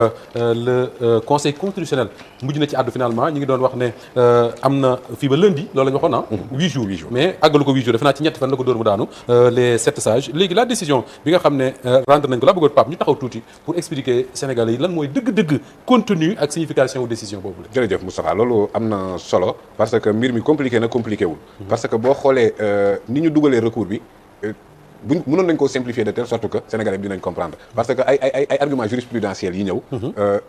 le conseil constitutionnel mujj na ci àddu finalement ñu ngi doon wax ne am na fii ba lundi loolu la ñu waxoon ah. 8 jours mais àggalu ko 8 jours defe naa ci ñetti fan la ko dóor mu daanu les 7 sages léegi la décision bi nga xam ne rendre nañ ko la bëggoon Pape ñu taxaw tuuti pour expliquer Sénégalais yi lan mooy dëgg-dëgg contenu ak signification décision boobu la. jërëjëf Moustapha loolu am na solo parce que mbir mi compliqué na compliqué wul. parce que boo xoolee ni ñu dugalee recours bi. buñ mënoon nañ koo simplifier de telle sorte que Sénégalais bi dinañ comprendre parce que ay arguments jurisprudentiels yi ñëw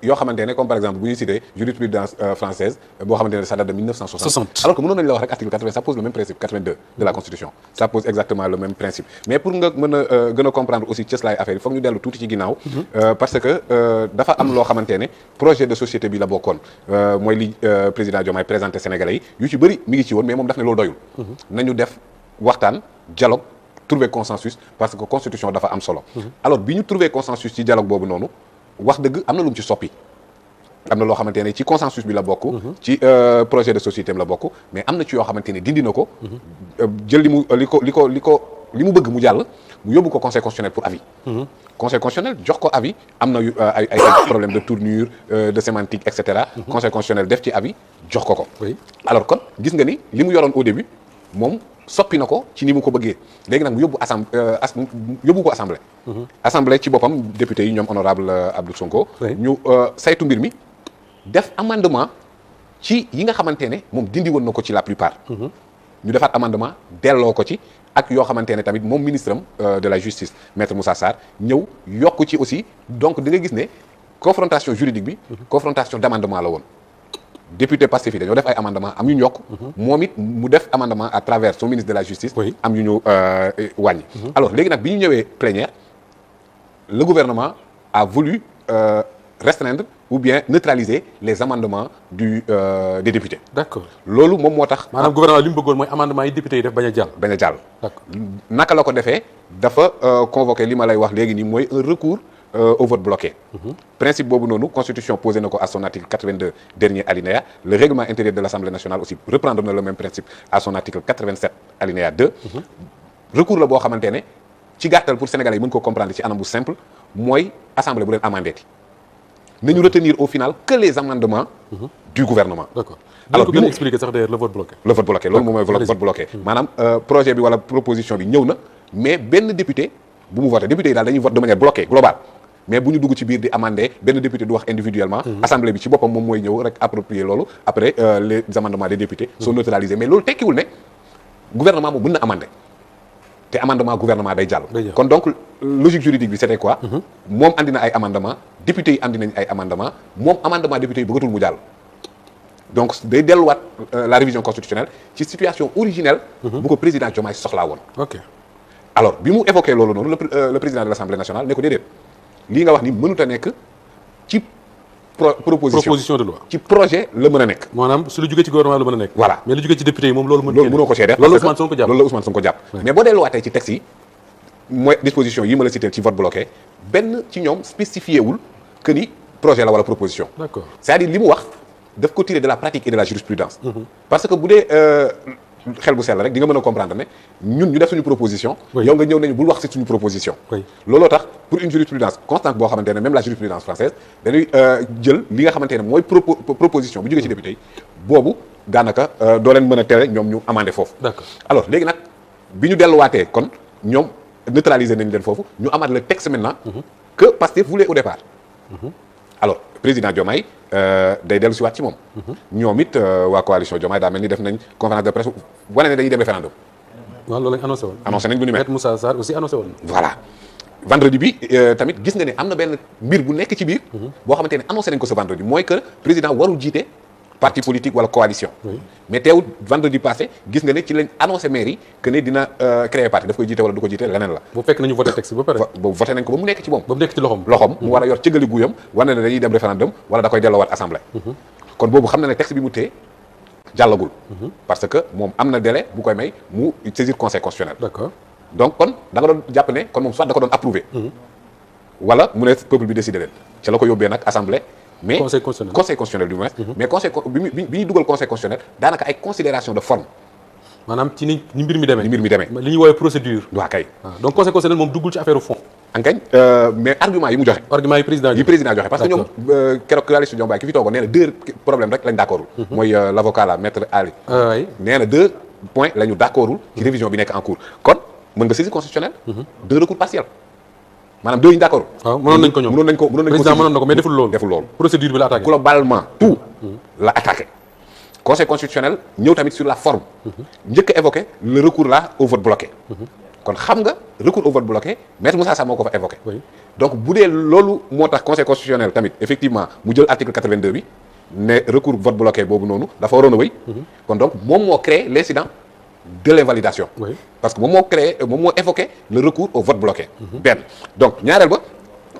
yoo xamante ne comme par exemple bu ñuy cité jurisprudence française boo xamante ne ça date de 1960 alors que mënoon nañu la wax rek article 80 ça pose le même principe 82 de la constitution ça pose exactement le même principe mais pour nga mën a gën a comprendre aussi cëslaay affaire yi foog ñu dellu tuuti ci ginnaaw parce que dafa am loo xamante ne projet de société bi la bokkoon mooy li président Diomaye présenté Sénégalais yi yu ci bëri mi ngi ci woon mais moom daf ne loolu doyul nañu def waxtaan dialogue trouver consensus parce que constitution dafa am solo alors bi ñu trouver consensus ci dialogue boobu noonu wax dëgg am na lu mu ci soppi am na loo xamante ne ci consensus bi la bokk ci projet de société am la bokk mais am na ci yoo xamante ne dindi na ko jël li mu bëgg mu jàll mu yóbbu ko conseil constitutionnel pour avis conseil constitutionnel jox ko avis am na ay problème de tournure de sémantique et cetera conseil constitutionnel def ci avis jox ko alors kon gis nga ni li mu yoroon au début moom soppi na ko ci ni mu ko bëggee léegi nag mu yóbbu yóbbu ko assemblée. assemblée ci boppam député yi ñoom honorable Abdou Sonko. ñu saytu mbir mi def amendement ci yi nga xamante ne moom dindi woon na ko ci la plupart. ñu defaat amendement delloo ko ci ak yoo xamante ne tamit moom ministre am de la justice maître Moussa Sarr ñëw yokk ci aussi donc da nga gis ne confrontation juridique bi. confrontation d'amendement la woon. député Pastef yi dañoo def ay amendement am yu ñu yokk moom it mu def amendement à travers son ministre de la justice am yu ñu wàññi alors léegi nag bi ñu ñëwee plénière le gouvernement a voulu restreindre ou bien neutraliser les amendements des députés d'accord loolu loolu moom moo tax maanaam gouvernement li mu bëggoon mooy amendement yi député yi def bañ a jàll d'accord naka la ko defee dafa convoqué li ma lay wax léegi nii mooy un recours au vote bloqué. Principe boobu noonu constitution posé na ko à son article 82 dernier alinéa le règlement intérieur de l'Assemblée nationale aussi reprendre na le même principe à son article 87 alinéa 2. recours la boo xamante ne ci gàttal pour Sénégalais yi mën ko comprendre ci anam bu simple mooy assemblée bu leen amandé ti nañu retenir au final que les amendements du gouvernement. D'accord alors bi mu expliquer sax d'ailleurs le vote bloqué. le vote bloqué loolu moom mooy vote bloqué. maanaam projet bi wala proposition bi ñëw na mais benn député bu mu voté député yi daal dañuy vote de manière bloquée globale. mais bu ñu dugg ci biir di amender benn député du wax individuellement assemblée bi ci boppam moom mooy ñëw rek approprier loolu après les amendements des députés sont neutralisés mais loolu tekkiwul ne gouvernement moom mën na amender te amendement gouvernement day jàll kon donc logique juridique bi c'était quoi moom andi na ay amendement députés yi andi nañ ay amendement moom amendement députés yi bëggatul mu jàll donc day delluwaat la révision constitutionnelle ci situation originelle bu ko président Diomaye soxlaa woon alors bi mu évoqué loolu noonu le président de l'Assemblée nationale ne ko déedéet lii nga wax ni mënut a nekk ci proposition de loi ci projet la mën a nekk maanaam su lu jógee ci gouvernement la mën a nekk voilà mais lu jógee ci député yi moom loolu mënoo ko cee def loolu Ousmane Sonko jàpp loolu la Ousmane Sonko jàpp mais boo delluwaatee ci texte yi mooy disposition yi ma la cité ci vote bloqué benn ci ñoom spécifié wul que ni projet la wala proposition d'accord c'est-à-dire li mu wax daf ko tirer de la pratique et de la jurisprudence parce que bu dee xel bu sell rek di nga mën a comprendre ne ñun ñu def suñu proposition yow nga ñëw nañu bul wax ci suñu proposition looloo tax pour une jurisprudence constante boo xamante ne même la jurisprudence française dañuy jël li nga xamante ne mooy proposition bu jógee ci député yi boobu daanaka doo leen mën a tere ñoom ñu amender foofu d'accord alors léegi nag bi ñu delluwaatee kon ñoom neutraliser nañ leen foofu ñu amaat le texte maintenant que Pastef voulait au départ alors président Diomaye day dellu si waat ci moom ñoom it waa coalition Diomaye daa mel ni def nañ conférence de presse wane ne dañuy dem référendum waaw loolu lañ annoncé woon annoncé nañ bu ni mel Maître Moussa Sarr aussi annoncé woon voilà vendredi bi tamit gis nga ne am na benn mbir bu nekk ci biir boo xamante ne annoncé nañ ko ce vendredi mooy que président warul jiite parti politique wala coalition mais teewul vendredi passé gis nga ne ci lañ annoncé maire yi que ne dina créer parti daf koy jiite wala du ko jiite leneen la bu fekk nañu voté texte ba pare boobu voté nañ ko ba mu nekk ci moom ba mu nekk ci loxom mu war a yor cëggali guyam war na ne dañuy dem référendum wala da koy delloowaat assemblée kon boobu xam na ne texte bi mu téye jàllagul parce que moom am na délai bu koy may mu saisir conseil constitutionnel d'accord donc kon da nga doon jàpp ne kon moom soit da ko doon approuvé wala mu ne peuple bi décidé leen ca la ko yóbbee nag assemblée mais conseil constitutionnel du moins mais bi ñuy dugal conseil constitutionnel daanaka ay considération de forme maanaam ci ni mbir mi demee li ñuy woowee procédure waa kay donc conseil constitutionnel moom duggul ci affaire fond ankañ mais argument yi mu joxe. argument yi président joxe parce que ñoom keroog Aly Ngouille Ndiaye ki fi toogoon nee na 2 problèmes rek lañ d'accordul. mooy l'avocat là maître Ali. oui nee na 2 points la ñu d'accordul ci révision bi nekk en cours kon mën nga saisir constitutionnel. 2 recours partiels maanaam 2 yi ñu d'accord. waaw mënoon nañ ko ñoom mënoon nañ ko président mënoon na ko mais deful loolu. procédure bi la attaqué. globalement tout la attaqué. conseil constitutionnel ñëw tamit sur la forme. njëkk a évoqué le recours là au vote bloqué. kon xam nga recours au vote bloqué maître Moussa Sarr moo ko fa évoqué. donc bu dee loolu moo tax conseil constitutionnel tamit effectivement mu jël article 82 bi ne recours vote bloqué boobu noonu dafa waroon a wéy. kon donc moom moo créé l'incident de l'invalidation. parce que moom moo évoqué le recours au vote bloqué. benn donc ñaareel ba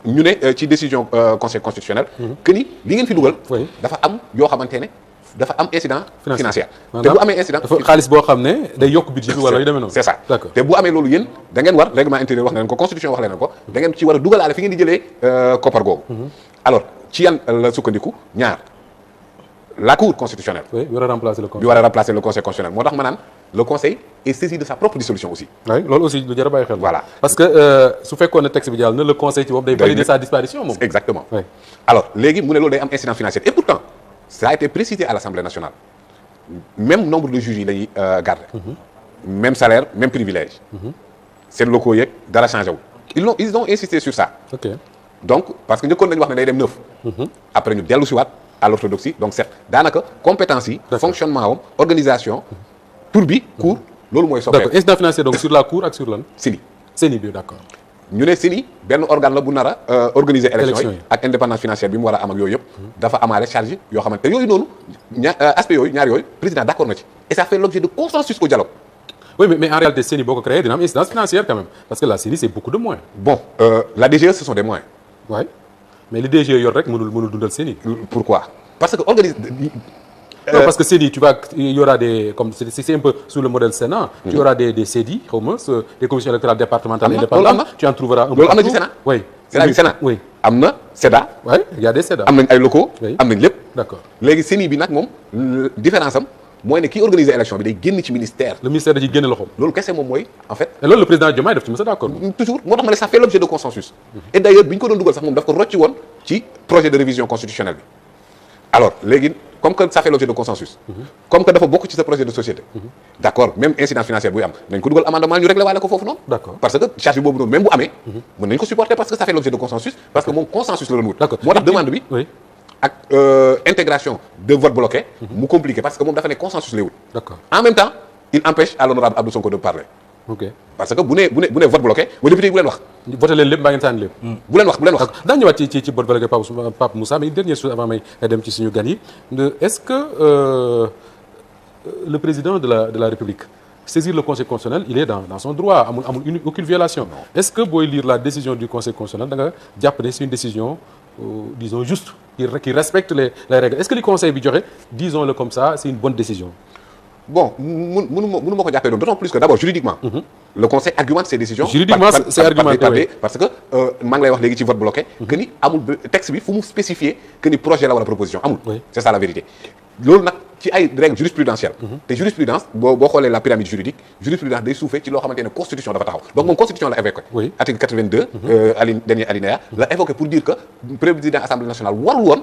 ñu ne ci décision conseil constitutionnel. que ni li ngeen fi dugal. dafa am yoo xamante ne. dafa am incident financier te bu amee incident dafa xaalis boo xam ne day yokk budget bi wala yu demee noonu. c'est ça d'accord te bu amee loolu yéen da ngeen war règlement intérieur wax na leen ko constitution wax leen ko da ngeen ci war a dugalaale fi ngeen di jëlee koppar googu. alors ci yan la sukkandiku ñaar la cour constitutionnelle. oui bi war a remplacer le conseil. bi war a remplacer le conseil constitutionnel moo tax ma naan le conseil est saisi de sa propre dissolution aussi. oui loolu aussi lu jar a bàyyi xel. voilà parce que su fekkoon ne texte bi jàll na le conseil ci boobu day valider sa disparition moom. exactement alors léegi mu ne loolu day am incident financier et pourtant ça a été précisé à l'Assemblée nationale. même nombre de juges yi lañuy garder. même salaire même privilège. seen locaux yeeg dara changé wu. ils ont insisté sur ça. ok donc parce que njëkkoon nañu wax ne day dem 9. après ñu dellu si waat à l'orthodoxie donc certes daanaka compétence yi. fonctionnement am organisation. tur bi cour loolu mooy soppeeku. d'accord incident financier donc sur la cour ak sur lan. CENI bi d'accord. ñu ne CENI benn organe la bu nar a organiser élection yi ak indépendance financière bi mu war a am ak yooyu yëpp dafa amaale charge yoo xamante yooyu noonu aspect yooyu ñaar yooyu président d'accord na ci et ça fait l'objet de consensus au dialogue. oui mais en réalité CENI boo ko créé dina am incidence financière quand même parce que la CENI c'est beaucoup de moyens. bon la DGE ce sont des moyens. oui mais li DGE yor rek mënul dundal CENI. pourquoi parce que non, parce que CENI, il y aura des, comme c'est un peu sous le modèle Sénat, tu auras des CEDI, des commissions électorales départementales indépendantes, tu en trouveras un peu partout. Sénat. Oui. C'est Sénat. Oui. Amna SEDA. Oui, il y a des SEDA. Am nañ ay locaux. Oui. Am nañ lépp. D'accord. léegi CENI bi nag moom différence am mooy ne kii organiser élection bi day génn ci ministère. Le ministère da ciy génne loxoom. loolu kese moom mooy en fait. et loolu le président Diomaye daf ci mës a d'accord. toujours moo tax ma ne ça fait l'objet de consensus. et d'ailleurs bi ñu ko doon dugal sax moom daf ko rocci woon ci projet de révision constitutionnelle bi. alors léegi comme que ça fait l'objet de consensus. comme que dafa bokk ci sa projet de société. d'accord même incident financier buy am nañ ko dugal amendement ñu réglé waale ko foofu noonu. d'accord parce que charge bi boobu noonu même bu amee. mën nañ ko supporter parce que ça fait l'objet de consensus parce que moom consensus la doon wut. d'accord moo tax demande bi. oui. ak intégration de vote bloqué. mu compliqué parce que moom dafa ne consensus lay wut. d'accord en même temps il empêche à l'honorable Abdou Sonko de parler. ok parce que bu nee vote bloqué ba député yi bu leen wax. voté leen lépp mbaa ngeen sànni lépp. bu leen wax. daa ñëwaat ci vote bloqué Pape Moussa mais une dernière chose avant may dem ci suñu gan yi est-ce que le président de la République saisir le Conseil constitutionnel il est dans son droit amul aucune violation. est-ce que booy lire la décision du Conseil constitutionnel da nga jàpp ne c'est une décision disons juste qui respecte les règles est-ce que li Conseil bi joxe disons-le comme ça c'est une bonne décision. bon mënu ma ko jàppee noonu d'autant plus que d'abord juridiquement. le conseil argumente ses décisions. juridiquement c'est argumenté oui. parce que maa ngi lay wax léegi ci vote bloqué. que ni amul texte bi fu mu spécifier que ni projet la wala proposition amul. oui. c'est ça la vérité. loolu nag ci ay règles jurisprudentielles. te jurisprudence boo xoolee la pyramide juridique jurisprudence day suufee ci loo xamante ne constitution dafa taxaw donc moom constitution la évoqué. oui article 82. dernier alinéa la évoqué pour dire que président assemblée nationale warul woon.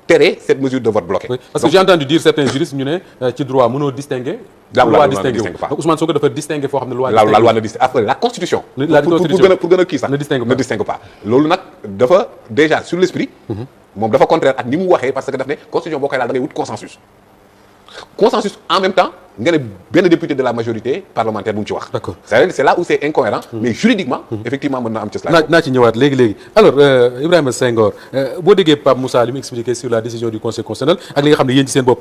tere cette mesure de vote bloqué. oui parce que j'ai entendu dire certains juristes ñu ne ci droit mënoo distinguer. loi distingue pas donc Ousmane Sonko dafa distinguer foo xam ne loi. la loi ne distingue après la constitution. pour gën a kii sax ne distingue pas loolu nag dafa déjà sur l'esprit. moom dafa contraire ak ni mu waxee parce que daf ne constitution boo koy laal da ngay wut consensus. consensus en même temps nga ne benn député de la majorité parlementaire bu mu ci wax. d'accord c'est là où c'est incohérent mais juridiquement effectivement mën na am ci cela. naa ci ñëwaat léegi alors Ibrahima Senghor boo déggee Pape Moussa li mu expliqué sur la décision du Conseil constitutionnel ak li nga xam ne yéen ci seen bopp.